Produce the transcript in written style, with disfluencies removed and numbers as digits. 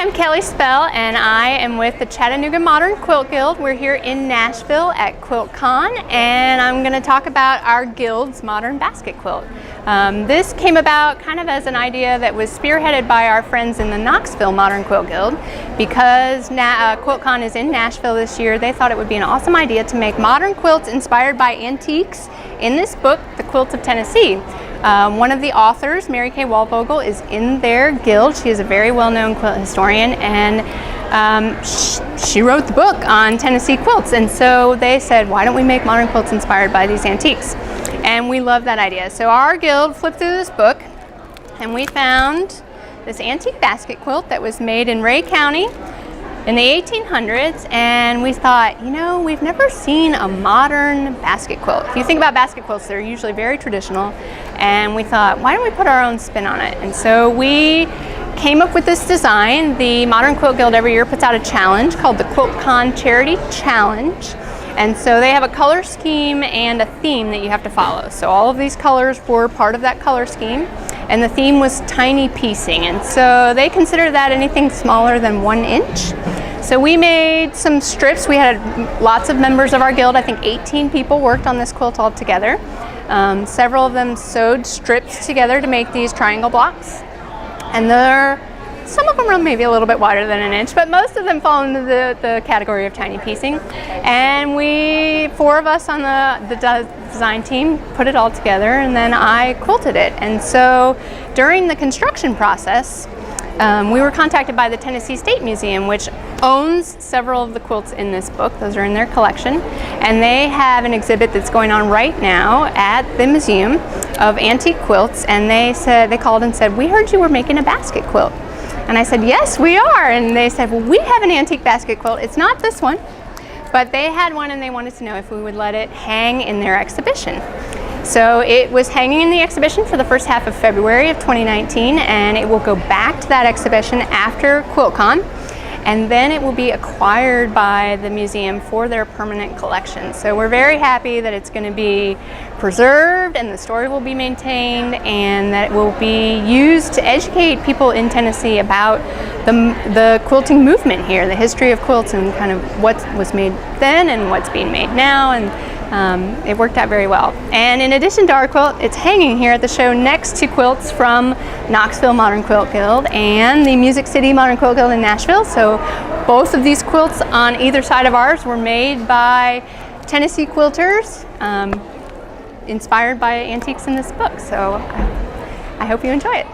I'm Kelly Spell, and I am with the Chattanooga Modern Quilt Guild. We're here in Nashville at QuiltCon, and I'm going to talk about our guild's modern basket quilt. This came about kind of as an idea that was spearheaded by our friends in the Knoxville Modern Quilt Guild. Because QuiltCon is in Nashville this year, they thought it would be an awesome idea to make modern quilts inspired by antiques in this book, The Quilts of Tennessee. One of the authors, Mary Kay Walvogel, is in their guild. She is a very well-known quilt historian, and she wrote the book on Tennessee quilts. And so they said, why don't we make modern quilts inspired by these antiques? And we love that idea. So our guild flipped through this book, and we found this antique basket quilt that was made in Ray County in the 1800s, and we thought, you know, we've never seen a modern basket quilt. If you think about basket quilts, they're usually very traditional, and we thought, why don't we put our own spin on it? And so we came up with this design. The Modern Quilt Guild every year puts out a challenge called the QuiltCon Charity Challenge, and so they have a color scheme and a theme that you have to follow. So all of these colors were part of that color scheme, and the theme was tiny piecing, and so they consider that anything smaller than 1 inch. So we made some strips. We had lots of members of our guild. I think 18 people worked on this quilt all together. Several of them sewed strips together to make these triangle blocks, and some of them are maybe a little bit wider than 1 inch, but most of them fall into the category of tiny piecing. And four of us on the design team put it all together, and then I quilted it. And so during the construction process, we were contacted by the Tennessee State Museum, which owns several of the quilts in this book. Those are in their collection, and they have an exhibit that's going on right now at the museum of antique quilts. And they called and said, we heard you were making a basket quilt. And I said, yes, we are. And they said, well, we have an antique basket quilt. It's not this one, but they had one, and they wanted to know if we would let it hang in their exhibition. So it was hanging in the exhibition for the first half of February of 2019, and it will go back to that exhibition after QuiltCon, and then it will be acquired by the museum for their permanent collection. So we're very happy that it's going to be preserved, and the story will be maintained, and that it will be used to educate people in Tennessee about the quilting movement here, the history of quilts, and kind of what was made then and what's being made now. And it worked out very well. And in addition to our quilt, it's hanging here at the show next to quilts from Knoxville Modern Quilt Guild and the Music City Modern Quilt Guild in Nashville. So both of these quilts on either side of ours were made by Tennessee quilters, inspired by antiques in this book. So I hope you enjoy it.